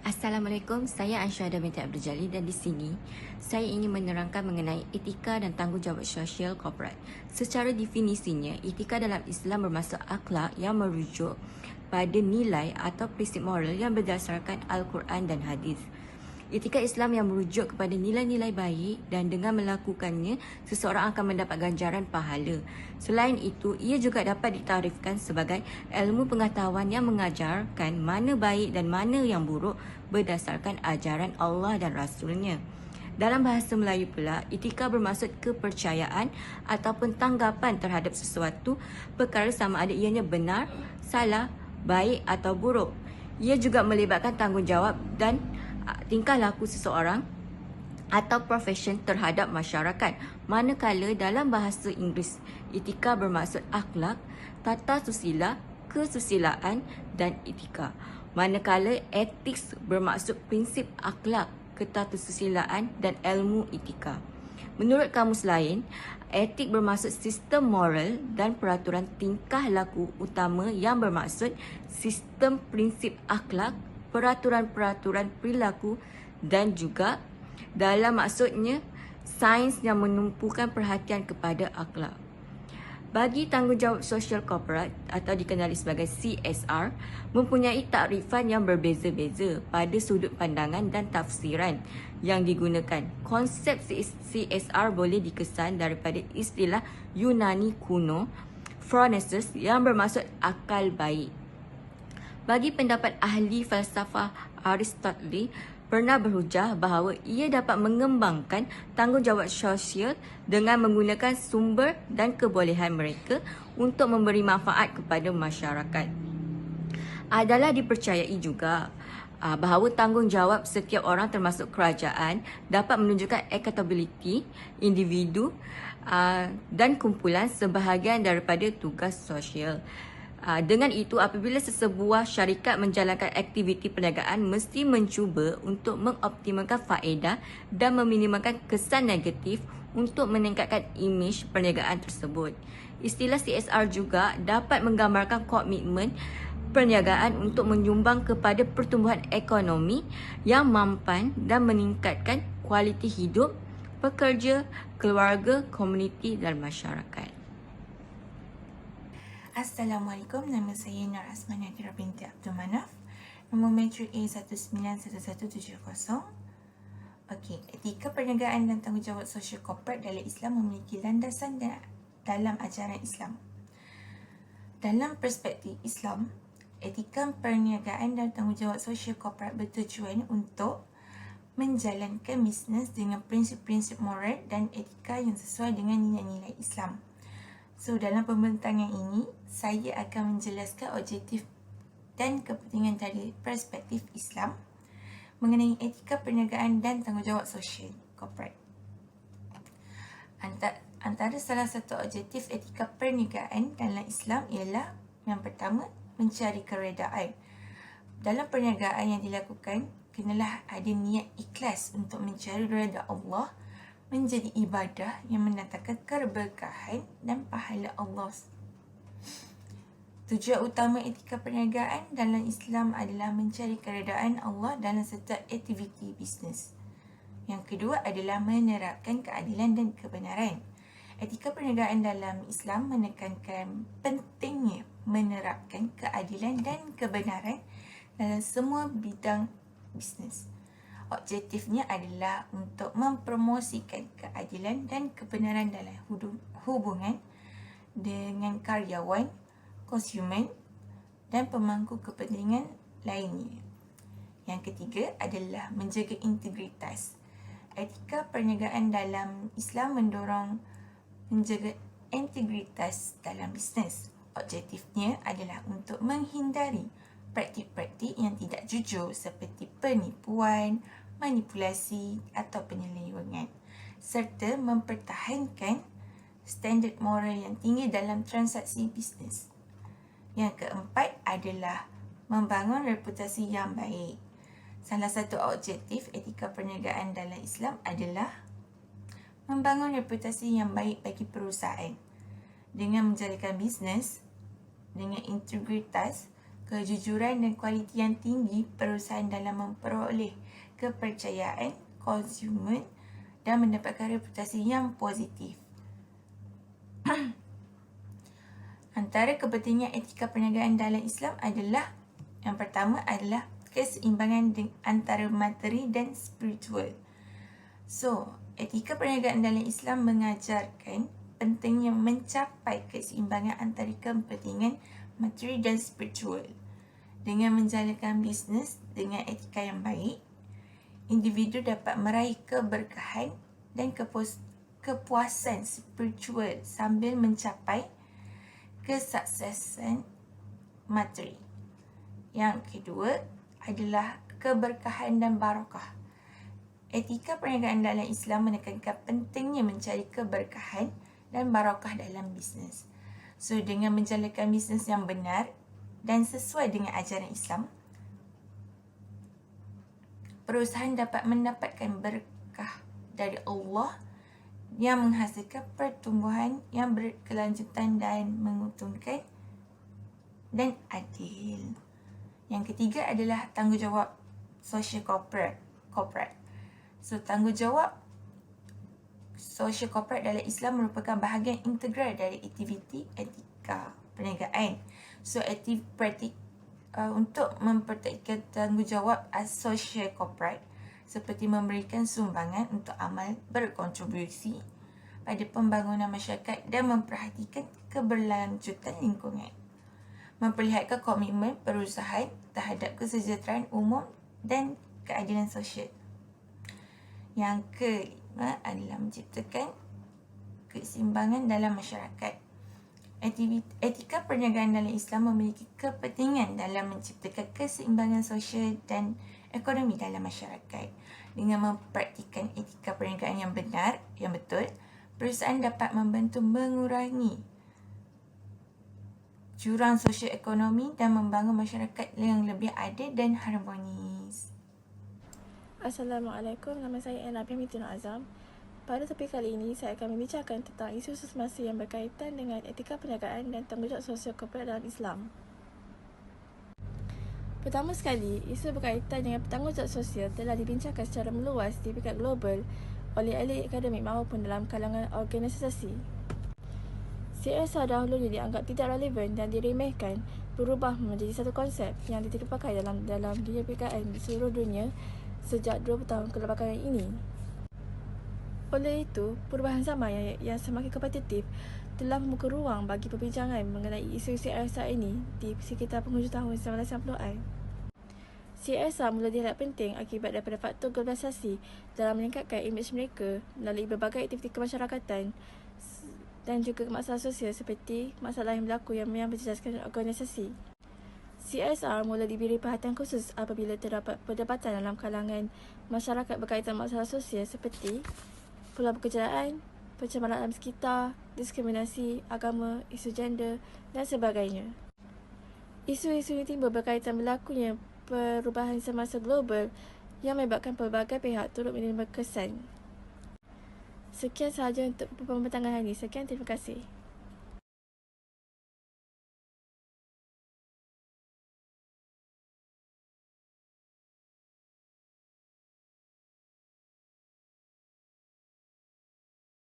Assalamualaikum, saya Ansyada binti Abdul Jalil dan di sini saya ingin menerangkan mengenai etika dan tanggungjawab sosial korporat. Secara definisinya, etika dalam Islam bermaksud akhlak yang merujuk pada nilai atau prinsip moral yang berdasarkan Al-Quran dan hadis. Etika Islam yang merujuk kepada nilai-nilai baik dan dengan melakukannya, seseorang akan mendapat ganjaran pahala. Selain itu, ia juga dapat ditarifkan sebagai ilmu pengetahuan yang mengajarkan mana baik dan mana yang buruk berdasarkan ajaran Allah dan Rasulnya. Dalam bahasa Melayu pula, etika bermaksud kepercayaan ataupun tanggapan terhadap sesuatu perkara sama ada ianya benar, salah, baik atau buruk. Ia juga melibatkan tanggungjawab dan tingkah laku seseorang atau profesion terhadap masyarakat. Manakala dalam bahasa Inggeris, etika bermaksud akhlak, tata susila, kesusilaan dan etika. Manakala ethics bermaksud prinsip akhlak, ketatasusilaan dan ilmu etika. Menurut kamus lain, etik bermaksud sistem moral dan peraturan tingkah laku utama yang bermaksud sistem prinsip akhlak, peraturan-peraturan perilaku dan juga dalam maksudnya sains yang menumpukan perhatian kepada akhlak. Bagi tanggungjawab sosial korporat atau dikenali sebagai CSR mempunyai takrifan yang berbeza-beza pada sudut pandangan dan tafsiran yang digunakan. Konsep CSR boleh dikesan daripada istilah Yunani kuno phronesis yang bermaksud akal baik. Bagi pendapat ahli falsafah Aristotle pernah berhujah bahawa ia dapat mengembangkan tanggungjawab sosial dengan menggunakan sumber dan kebolehan mereka untuk memberi manfaat kepada masyarakat. Adalah dipercayai juga bahawa tanggungjawab setiap orang termasuk kerajaan dapat menunjukkan accountability individu dan kumpulan sebahagian daripada tugas sosial. Dengan itu, apabila sesebuah syarikat menjalankan aktiviti perniagaan mesti mencuba untuk mengoptimalkan faedah dan meminimalkan kesan negatif untuk meningkatkan imej perniagaan tersebut. Istilah CSR juga dapat menggambarkan komitmen perniagaan untuk menyumbang kepada pertumbuhan ekonomi yang mampan dan meningkatkan kualiti hidup pekerja, keluarga, komuniti dan masyarakat. Assalamualaikum, nama saya Nur Asman Nadira binti Abdul Manaf. Nombor metrik A191170. Okey, etika perniagaan dan tanggungjawab sosial korporat dalam Islam memiliki landasan dalam ajaran Islam. Dalam perspektif Islam, etika perniagaan dan tanggungjawab sosial korporat bertujuan untuk menjalankan bisnes dengan prinsip-prinsip moral dan etika yang sesuai dengan nilai-nilai Islam. So, dalam pembentangan ini, saya akan menjelaskan objektif dan kepentingan dari perspektif Islam mengenai etika perniagaan dan tanggungjawab sosial korporat. Antara salah satu objektif etika perniagaan dalam Islam ialah yang pertama, mencari keredaan. Dalam perniagaan yang dilakukan, kenalah ada niat ikhlas untuk mencari redha Allah, menjadi ibadah yang mendatangkan keberkahan dan pahala Allah. Tujuan utama etika perniagaan dalam Islam adalah mencari keredaan Allah dalam setiap aktiviti bisnes. Yang kedua adalah menerapkan keadilan dan kebenaran. Etika perniagaan dalam Islam menekankan pentingnya menerapkan keadilan dan kebenaran dalam semua bidang bisnes. Objektifnya adalah untuk mempromosikan keadilan dan kebenaran dalam hubungan dengan karyawan, konsumen dan pemangku kepentingan lainnya. Yang ketiga adalah menjaga integritas. Etika perniagaan dalam Islam mendorong menjaga integritas dalam bisnes. Objektifnya adalah untuk menghindari praktik-praktik yang tidak jujur seperti penipuan, manipulasi atau penyelewengan serta mempertahankan standard moral yang tinggi dalam transaksi bisnes. Yang keempat adalah membangun reputasi yang baik. Salah satu objektif etika perniagaan dalam Islam adalah membangun reputasi yang baik bagi perusahaan dengan menjalankan bisnes dengan integritas kejujuran dan kualiti yang tinggi perusahaan dalam memperoleh kepercayaan konsumen dan mendapatkan reputasi yang positif. Antara kepentingan etika perniagaan dalam Islam adalah, yang pertama adalah keseimbangan antara materi dan spiritual. So, etika perniagaan dalam Islam mengajarkan pentingnya mencapai keseimbangan antara kepentingan materi dan spiritual. Dengan menjalankan bisnes dengan etika yang baik, individu dapat meraih keberkahan dan kepuasan spiritual sambil mencapai kesuksesan materi. Yang kedua adalah keberkahan dan barakah. Etika perniagaan dalam Islam menekankan pentingnya mencari keberkahan dan barakah dalam bisnes. So, dengan menjalankan bisnes yang benar dan sesuai dengan ajaran Islam, perusahaan dapat mendapatkan berkah dari Allah yang menghasilkan pertumbuhan yang berkelanjutan dan menguntungkan dan adil. Yang ketiga adalah tanggungjawab social corporate. So, tanggungjawab social corporate dalam Islam merupakan bahagian integral dari aktiviti etika perniagaan. So, untuk mempertahankan tanggungjawab social corporate seperti memberikan sumbangan untuk amal berkontribusi pada pembangunan masyarakat dan memperhatikan keberlanjutan lingkungan. Memperlihatkan komitmen perusahaan terhadap kesejahteraan umum dan keadilan sosial. Yang kelima adalah menciptakan keseimbangan dalam masyarakat. Etika perniagaan dalam Islam memiliki kepentingan dalam menciptakan keseimbangan sosial dan ekonomi dalam masyarakat. Dengan mempraktikkan etika perniagaan yang benar, yang betul, perusahaan dapat membantu mengurangi jurang sosial ekonomi dan membangun masyarakat yang lebih adil dan harmonis. Assalamualaikum, nama saya Ella Binti Nur Azam. Pada topik kali ini, saya akan membincangkan tentang isu semasa yang berkaitan dengan etika perniagaan dan tanggungjawab sosial korporat dalam Islam. Pertama sekali, isu berkaitan dengan tanggungjawab sosial telah dibincangkan secara meluas di peringkat global oleh ahli akademik maupun dalam kalangan organisasi. CSR dahulunya dianggap tidak relevan dan diremehkan, berubah menjadi satu konsep yang dipakai dalam dunia perniagaan di seluruh dunia sejak 20 tahun kebelakangan ini. Oleh itu, perubahan zaman yang semakin kompetitif telah membuka ruang bagi perbincangan mengenai isu CSR ini di sekitar penghujung tahun 1990-an. CSR mula dianggap penting akibat daripada faktor globalisasi dalam meningkatkan imej mereka melalui berbagai aktiviti kemasyarakatan dan juga masalah sosial seperti masalah yang berlaku yang berjejaskan organisasi. CSR mula diberi perhatian khusus apabila terdapat perdebatan dalam kalangan masyarakat berkaitan masalah sosial seperti peluang pekerjaan, pencemaran alam sekitar, diskriminasi, agama, isu gender dan sebagainya. Isu-isu ini timbul berkaitan berlakunya perubahan semasa global yang menyebabkan pelbagai pihak turut menerima kesan. Sekian sahaja untuk pembentangan hari ini. Sekian, terima kasih.